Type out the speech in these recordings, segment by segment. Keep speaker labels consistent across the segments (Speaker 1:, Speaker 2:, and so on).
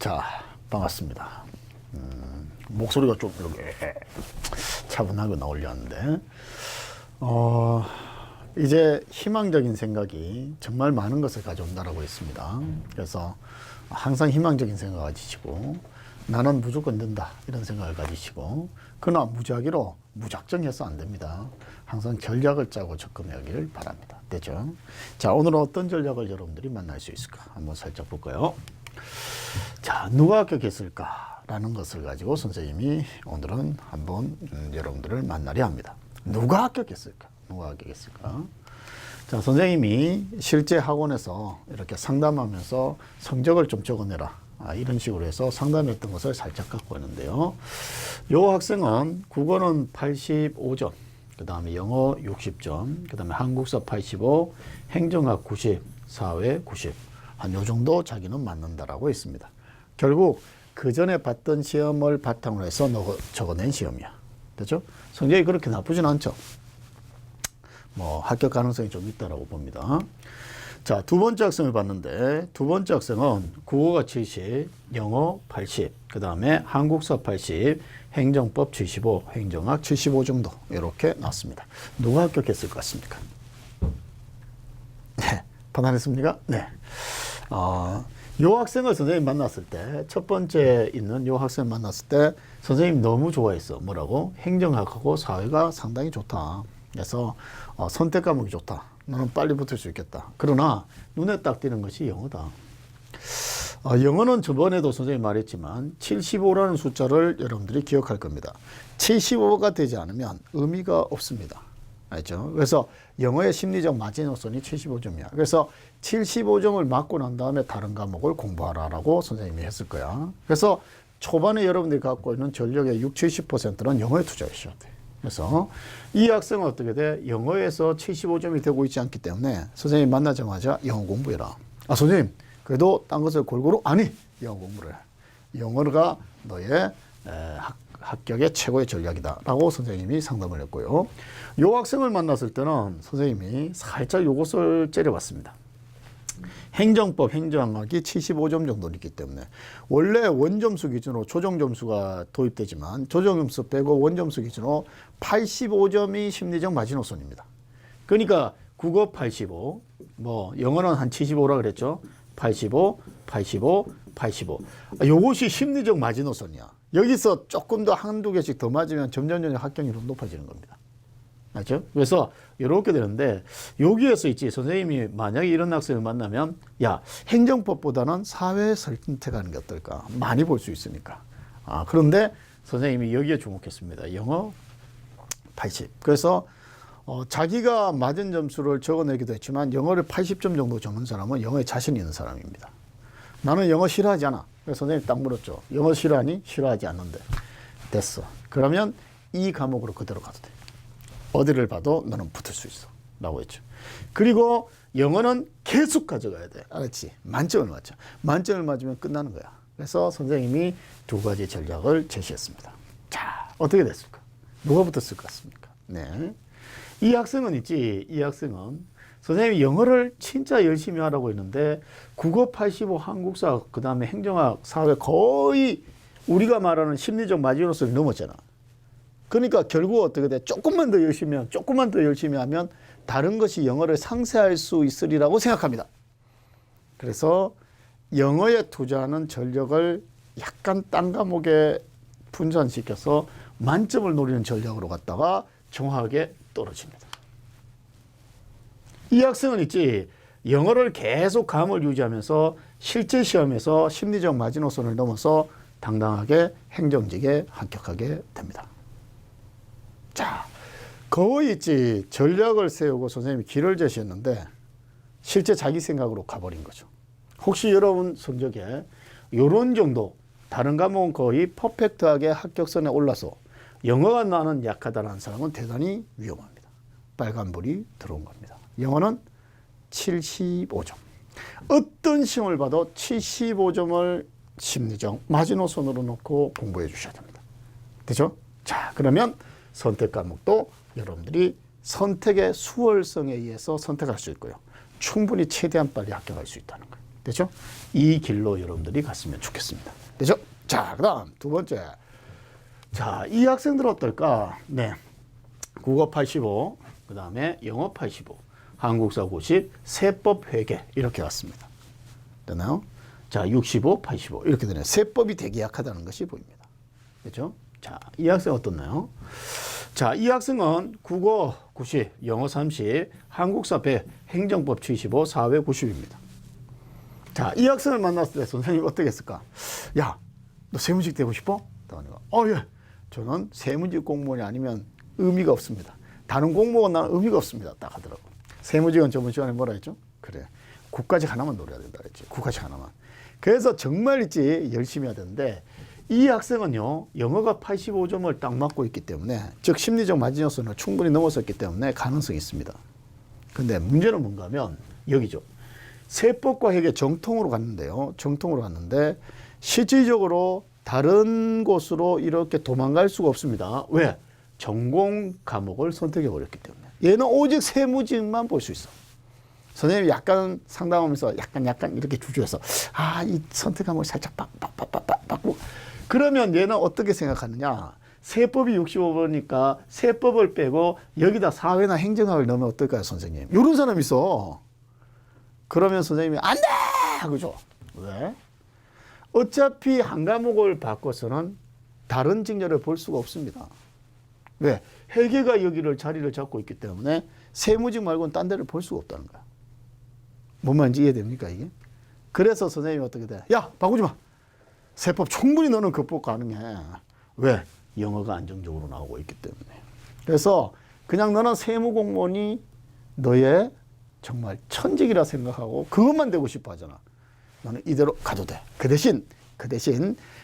Speaker 1: 자, 반갑습니다. 목소리가 좀 이렇게 차분하게 나오려는데, 이제 희망적인 생각이 정말 많은 것을 가져온다라고 했습니다. 그래서 항상 희망적인 생각을 가지시고, 나는 무조건 된다, 이런 생각을 가지시고, 그러나 무작위로 무작정해서 안 됩니다. 항상 전략을 짜고 접근하기를 바랍니다. 되죠? 자, 오늘은 어떤 전략을 여러분들이 만날 수 있을까? 한번 살짝 볼까요? 자, 누가 합격했을까라는 것을 가지고 선생님이 오늘은 한번 여러분들을 만나려 합니다. 누가 합격했을까? 누가 합격했을까? 자, 선생님이 실제 학원에서 이렇게 상담하면서 성적을 좀 적어내라. 이런 식으로 해서 상담했던 것을 살짝 갖고 있는데요. 요 학생은 국어는 85점, 그 다음에 영어 60점, 그 다음에 한국사 85, 행정학 90, 사회 90. 한 요 정도 자기는 맞는다라고 했습니다. 결국 그 전에 봤던 시험을 바탕으로 해서 적어낸 시험이야. 됐죠? 성적이 그렇게 나쁘진 않죠. 뭐 합격 가능성이 좀 있다라고 봅니다. 자, 두 번째 학생을 봤는데, 두 번째 학생은 국어가 70, 영어 80, 그 다음에 한국사 80, 행정법 75, 행정학 75 정도 이렇게 나왔습니다. 누가 합격했을 것 같습니까? 네, 판단했습니까? 네. 요 학생을 선생님 만났을 때, 첫 번째 있는 요 학생 만났을 때 선생님 너무 좋아했어. 뭐라고? 행정학하고 사회가 상당히 좋다. 그래서 선택 과목이 좋다. 너는 빨리 붙을 수 있겠다. 그러나 눈에 딱 띄는 것이 영어다. 영어는 저번에도 선생님이 말했지만 75라는 숫자를 여러분들이 기억할 겁니다. 75가 되지 않으면 의미가 없습니다. 알죠? 그래서 영어의 심리적 마지노선이 75점이야. 그래서 75점을 맞고 난 다음에 다른 과목을 공부하라라고 선생님이 했을 거야. 그래서 초반에 여러분들이 갖고 있는 전력의 60, 70%는 영어에 투자하셔야 돼. 그래서 이 학생은 어떻게 돼? 영어에서 75점이 되고 있지 않기 때문에 선생님 만나자마자 영어 공부해라. 선생님, 그래도 딴 것을 골고루 아니, 영어 공부를 해. 영어가 너의 합격의 최고의 전략이다라고 선생님이 상담을 했고요. 이 학생을 만났을 때는 선생님이 살짝 이것을 째려봤습니다. 행정법, 행정학이 75점 정도 있기 때문에 원래 원점수 기준으로 조정점수가 도입되지만 조정점수 빼고 원점수 기준으로 85점이 심리적 마지노선입니다. 그러니까 국어 85, 뭐 영어는 한 75라 그랬죠. 85, 85, 85. 요것이 심리적 마지노선이야. 여기서 조금 더 한두 개씩 더 맞으면 점점 합격률이 높아지는 겁니다. 맞죠? 그래서 이렇게 되는데 여기에서 있지 선생님이 만약에 이런 학생을 만나면 야, 행정법보다는 사회 선택하는 게 어떨까? 많이 볼 수 있으니까. 그런데 선생님이 여기에 주목했습니다. 영어 80. 그래서 자기가 맞은 점수를 적어내기도 했지만 영어를 80점 정도 적는 사람은 영어에 자신 있는 사람입니다. 나는 영어 싫어하지 않아. 그래서 선생님이 딱 물었죠. 영어 싫어하니? 싫어하지 않는데. 됐어. 그러면 이 과목으로 그대로 가도 돼. 어디를 봐도 너는 붙을 수 있어. 라고 했죠. 그리고 영어는 계속 가져가야 돼. 알았지? 만점을 맞죠. 만점을 맞으면 끝나는 거야. 그래서 선생님이 두 가지 전략을 제시했습니다. 자, 어떻게 됐을까? 누가 붙었을 것 같습니까? 네. 이 학생은 있지. 이 학생은 선생님이 영어를 진짜 열심히 하라고 했는데 국어 85, 한국사, 그 다음에 행정학, 사회 거의 우리가 말하는 심리적 마지노선을 넘었잖아. 그러니까 결국 어떻게 돼? 조금만 더 열심히 하면 다른 것이 영어를 상쇄할 수 있으리라고 생각합니다. 그래서 영어에 투자하는 전력을 약간 딴 과목에 분산시켜서 만점을 노리는 전략으로 갔다가 정확하게 떨어집니다. 이 학생은 있지, 영어를 계속 감을 유지하면서 실제 시험에서 심리적 마지노선을 넘어서 당당하게 행정직에 합격하게 됩니다. 자, 거의 있지, 전략을 세우고 선생님이 길을 제시했는데 실제 자기 생각으로 가버린 거죠. 혹시 여러분 성적에 이런 정도, 다른 과목은 거의 퍼펙트하게 합격선에 올라서 영어가 나는 약하다는 사람은 대단히 위험합니다. 빨간불이 들어온 겁니다. 영어는 75점. 어떤 시험을 봐도 75점을 심리적 마지노선으로 놓고 공부해 주셔야 됩니다. 되죠? 자, 그러면 선택 과목도 여러분들이 선택의 수월성에 의해서 선택할 수 있고요. 충분히 최대한 빨리 합격할 수 있다는 거예요. 됐죠? 이 길로 여러분들이 갔으면 좋겠습니다. 됐죠? 자, 그 다음 두 번째. 자, 이 학생들은 어떨까? 네. 국어 85, 그 다음에 영어 85, 한국사 90, 세법 회계 이렇게 왔습니다. 됐나요? 자, 65, 85 이렇게 되네요. 세법이 되게 약하다는 것이 보입니다. 됐죠? 자, 이 학생 어떻나요? 자, 이 학생은 국어 90, 영어 30, 한국사 100, 행정법 75, 사회 90입니다. 자, 이 학생을 만났을 때 선생님이 어떻게 했을까? 야, 너 세무직 되고 싶어? 예. 저는 세무직 공무원이 아니면 의미가 없습니다. 다른 공무원 나는 의미가 없습니다. 딱 하더라고. 세무직은 저번 시간에 뭐라 했죠? 그래. 국가직 하나만 노려야 된다 했지. 국가직 하나만. 그래서 정말 있지 열심히 해야 되는데 이 학생은요. 영어가 85점을 딱 맞고 있기 때문에 즉 심리적 마지노선을 충분히 넘어섰기 때문에 가능성이 있습니다. 근데 문제는 뭔가 하면 여기죠. 세법과 회계 정통으로 갔는데요. 정통으로 갔는데 실질적으로 다른 곳으로 이렇게 도망갈 수가 없습니다. 왜? 전공 과목을 선택해 버렸기 때문에. 얘는 오직 세무직만 볼 수 있어. 선생님이 약간 상담하면서 약간 이렇게 주저해서 이 선택 과목을 살짝 바꾸고 그러면 얘는 어떻게 생각하느냐? 세법이 65번이니까 세법을 빼고 여기다 사회나 행정학을 넣으면 어떨까요, 선생님? 이런 사람이 있어. 그러면 선생님이 안 돼! 그죠? 왜? 어차피 한 과목을 바꿔서는 다른 직렬을 볼 수가 없습니다. 왜? 회계가 여기를 자리를 잡고 있기 때문에 세무직 말고는 딴 데를 볼 수가 없다는 거야. 뭔 말인지 이해됩니까 이게? 그래서 선생님이 어떻게 돼? 야, 바꾸지 마. 세법 충분히 너는 극복 가능해. 왜? 영어가 안정적으로 나오고 있기 때문에. 그래서 그냥 너는 세무공무원이 너의 정말 천직이라 생각하고 그것만 되고 싶어 하잖아. 너는 이대로 가도 돼. 그 대신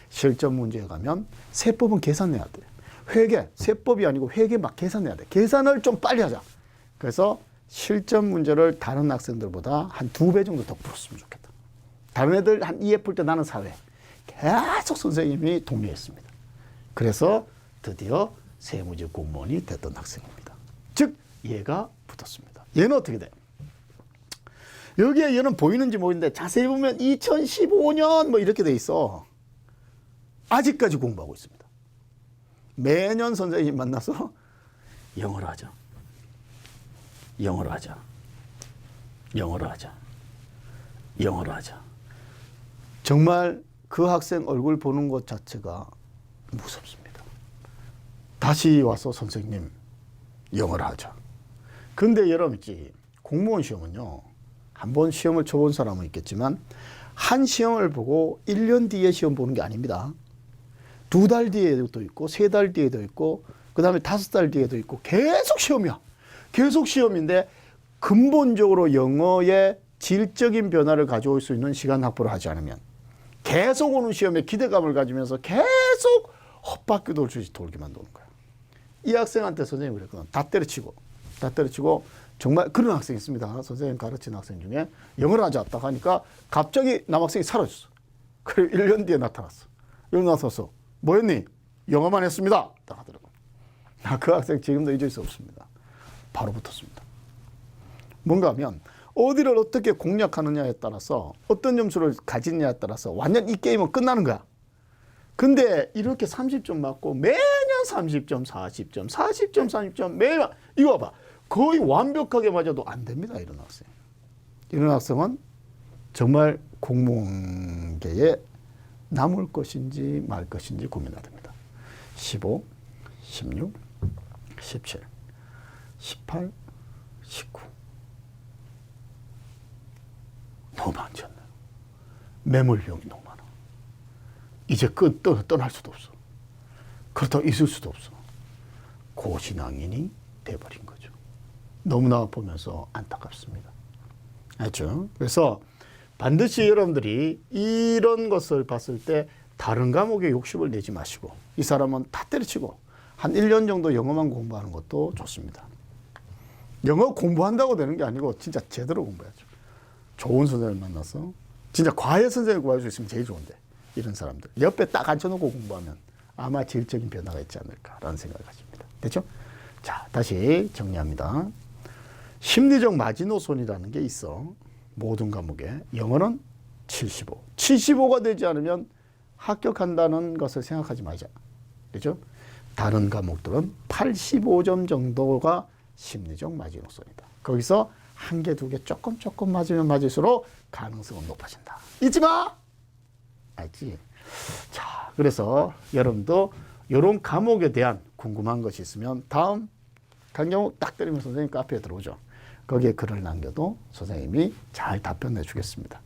Speaker 1: 실전 문제에 가면 세법은 계산해야 돼. 회계, 세법이 아니고 회계 막 계산해야 돼. 계산을 좀 빨리 하자. 그래서 실전 문제를 다른 학생들보다 한 2배 정도 더 풀었으면 좋겠다. 다른 애들 한 2회 풀 때 나는 4회. 계속 선생님이 독려했습니다. 그래서 드디어 세무직 공무원이 됐던 학생입니다. 즉 얘가 붙었습니다. 얘는 어떻게 돼? 여기에 얘는 보이는지 모르는데 자세히 보면 2015년 뭐 이렇게 돼 있어. 아직까지 공부하고 있습니다. 매년 선생님 만나서 영어로 하자. 영어로 하자. 영어로 하자. 영어로 하자. 정말 그 학생 얼굴 보는 것 자체가 무섭습니다. 다시 와서 선생님 영어를 하자. 근데 여러분 있지. 공무원 시험은요. 한번 시험을 쳐본 사람은 있겠지만 한 시험을 보고 1년 뒤에 시험 보는 게 아닙니다. 2달 뒤에도 있고 3달 뒤에도 있고 그 다음에 5달 뒤에도 있고 계속 시험이야. 계속 시험인데 근본적으로 영어의 질적인 변화를 가져올 수 있는 시간 확보를 하지 않으면 계속 오는 시험에 기대감을 가지면서 계속 헛바퀴 돌듯이 돌기만 도는 거야. 이 학생한테 선생님이 그랬거든. 다 때려치고 정말 그런 학생이 있습니다. 선생님 가르친 학생 중에 영어를 하지 않다 하니까 갑자기 남학생이 사라졌어. 그리고 1년 뒤에 나타났어. 여기 나서서 뭐 했니? 영어만 했습니다. 딱 하더라고. 그 학생 지금도 잊을 수 없습니다. 바로 붙었습니다. 뭔가 하면 어디를 어떻게 공략하느냐에 따라서 어떤 점수를 가지느냐에 따라서 완전 이 게임은 끝나는 거야. 근데 이렇게 30점 맞고 매년 30점, 40점, 40점, 30점 매년 이거 봐봐. 거의 완벽하게 맞아도 안 됩니다. 이런 학생. 이런 학생은 정말 공무원계에 남을 것인지 말 것인지 고민해야 됩니다. 15, 16, 17, 18, 19. 너무 많지 않나요? 매몰 비용이 너무 많아. 이제 떠날 수도 없어. 그렇다고 있을 수도 없어. 고신앙인이 돼버린 거죠. 너무나 보면서 안타깝습니다. 알죠? 그래서 반드시 여러분들이 이런 것을 봤을 때 다른 과목에 욕심을 내지 마시고 이 사람은 다 때려치고 한 1년 정도 영어만 공부하는 것도 좋습니다. 영어 공부한다고 되는 게 아니고 진짜 제대로 공부해야죠. 좋은 선생님을 만나서 진짜 과외 선생님을 구할 수 있으면 제일 좋은데 이런 사람들 옆에 딱 앉혀놓고 공부하면 아마 질적인 변화가 있지 않을까라는 생각을 가집니다. 됐죠? 자, 다시 정리합니다. 심리적 마지노선이라는 게 있어. 모든 과목에. 영어는 75. 75가 되지 않으면 합격한다는 것을 생각하지 말자. 그렇죠? 다른 과목들은 85점 정도가 심리적 마지노선이다. 거기서 한 개, 두 개 조금 맞으면 맞을수록 가능성은 높아진다. 잊지 마! 알지? 자, 그래서 여러분도 이런 과목에 대한 궁금한 것이 있으면 다음 강경욱 딱 때리면 선생님 카페에 들어오죠. 거기에 글을 남겨도 선생님이 잘 답변해 주겠습니다.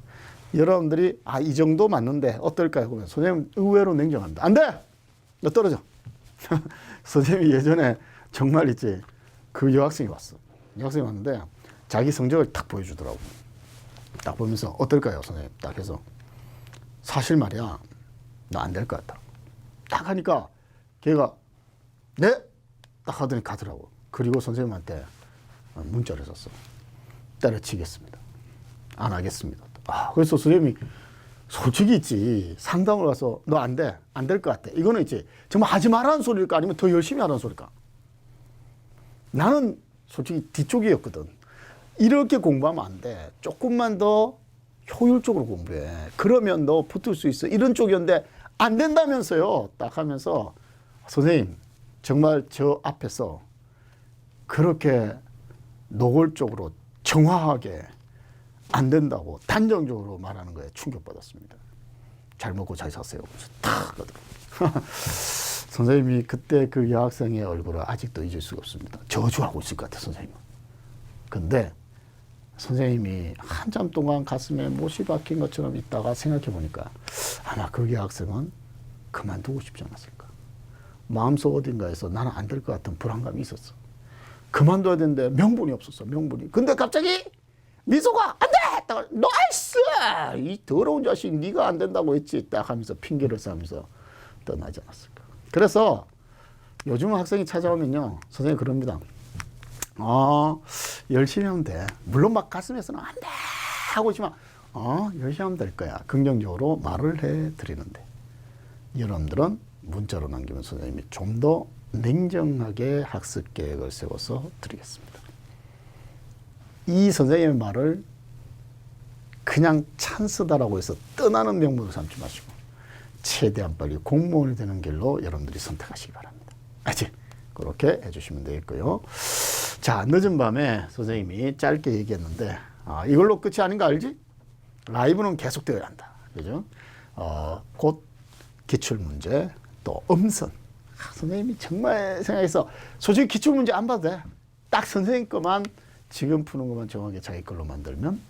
Speaker 1: 여러분들이 이 정도 맞는데 어떨까요? 그러면 선생님 의외로 냉정합니다. 안 돼! 너 떨어져. 선생님이 예전에 정말 있지, 그 여학생이 왔어. 여학생이 왔는데 자기 성적을 딱 보여주더라고. 딱 보면서 어떨까요, 선생님? 딱 해서 사실 말이야, 너 안 될 것 같다. 딱 하니까 걔가 네? 딱 하더니 가더라고. 그리고 선생님한테 문자를 썼어. 때려치겠습니다. 안 하겠습니다. 그래서 선생님이 솔직히 있지, 상담을 가서 너 안 돼. 안 될 것 같아. 이거는 있지, 정말 하지 말라는 소리일까 아니면 더 열심히 하라는 소리일까? 나는 솔직히 뒤쪽이었거든. 이렇게 공부하면 안 돼. 조금만 더 효율적으로 공부해. 그러면 너 붙을 수 있어. 이런 쪽이었는데 안 된다면서요. 딱 하면서 선생님 정말 저 앞에서 그렇게 노골적으로 정확하게 안 된다고 단정적으로 말하는 거에 충격받았습니다. 잘 먹고 잘 샀어요. 탁 선생님이 그때 그 여학생의 얼굴을 아직도 잊을 수가 없습니다. 저주하고 있을 것 같아요, 선생님은. 근데 선생님이 한참 동안 가슴에 못이 박힌 것처럼 있다가 생각해 보니까 아마 그 여학생은 그만두고 싶지 않았을까. 마음속 어딘가에서 나는 안 될 것 같은 불안감이 있었어. 그만둬야 되는데 명분이 없었어, 명분이. 근데 갑자기 미소가 안 돼! 나이스! 이 더러운 자식, 네가 안 된다고 했지. 딱 하면서 핑계를 싸면서 떠나지 않았을까. 그래서 요즘 학생이 찾아오면요, 선생님 그럽니다. 열심히 하면 돼. 물론 막 가슴에서는 안 돼! 하고 있지만, 열심히 하면 될 거야. 긍정적으로 말을 해 드리는데, 여러분들은 문자로 남기면 선생님이 좀 더 냉정하게 학습 계획을 세워서 드리겠습니다. 이 선생님의 말을 그냥 찬스다라고 해서 떠나는 명분으로 삼지 마시고 최대한 빨리 공무원이 되는 길로 여러분들이 선택하시기 바랍니다. 알지? 그렇게 해주시면 되겠고요. 자, 늦은 밤에 선생님이 짧게 얘기했는데 이걸로 끝이 아닌 거 알지? 라이브는 계속되어야 한다. 그죠? 곧 기출문제, 또 음선. 선생님이 정말 생각해서 솔직히 기출문제 안 봐도 돼. 딱 선생님 거만 지금 푸는 것만 정확하게 자기 걸로 만들면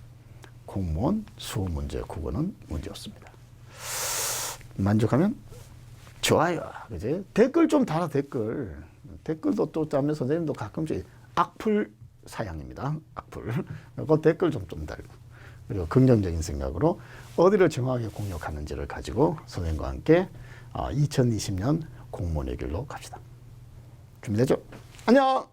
Speaker 1: 공무원, 수험 문제, 국어는 문제 없습니다. 만족하면 좋아요. 그지? 댓글 좀 달아, 댓글. 댓글도 또 짜면 선생님도 가끔씩 악플 사양입니다. 악플. 그 댓글 좀 달고. 그리고 긍정적인 생각으로 어디를 정확하게 공략하는지를 가지고 선생님과 함께 2020년 공무원의 길로 갑시다. 준비되죠? 안녕!